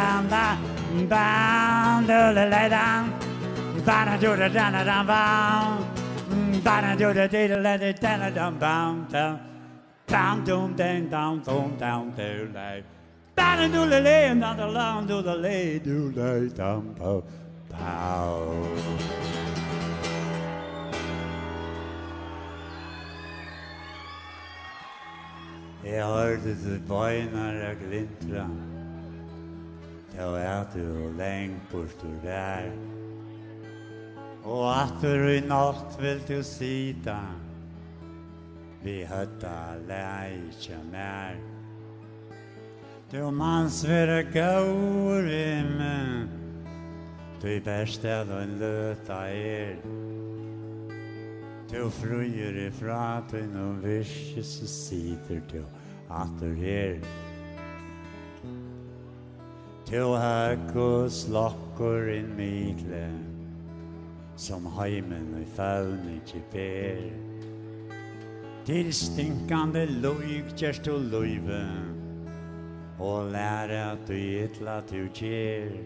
down, down, down, do the lay down, down, do the down, down, down, down, do the day, let it down, down, down, down, down, down, down, down, down, down, do lay, down, do the lay, and down the long, do the lay, do lay, down, pow, pow. Jeg hørte til bøyner og glintra, til du lengt bort ur der. Og atter i natt vil du sida, vi høtta leikja mer. Du mans være gaur i meg, du best du en løta Du frøyer ifra du no visje, så sider du atter Du høk og slakker inn midle, som heimen i faun ikke ber. Til stinkande løyg kjerst og løyve, og lære at du ytla du kjer.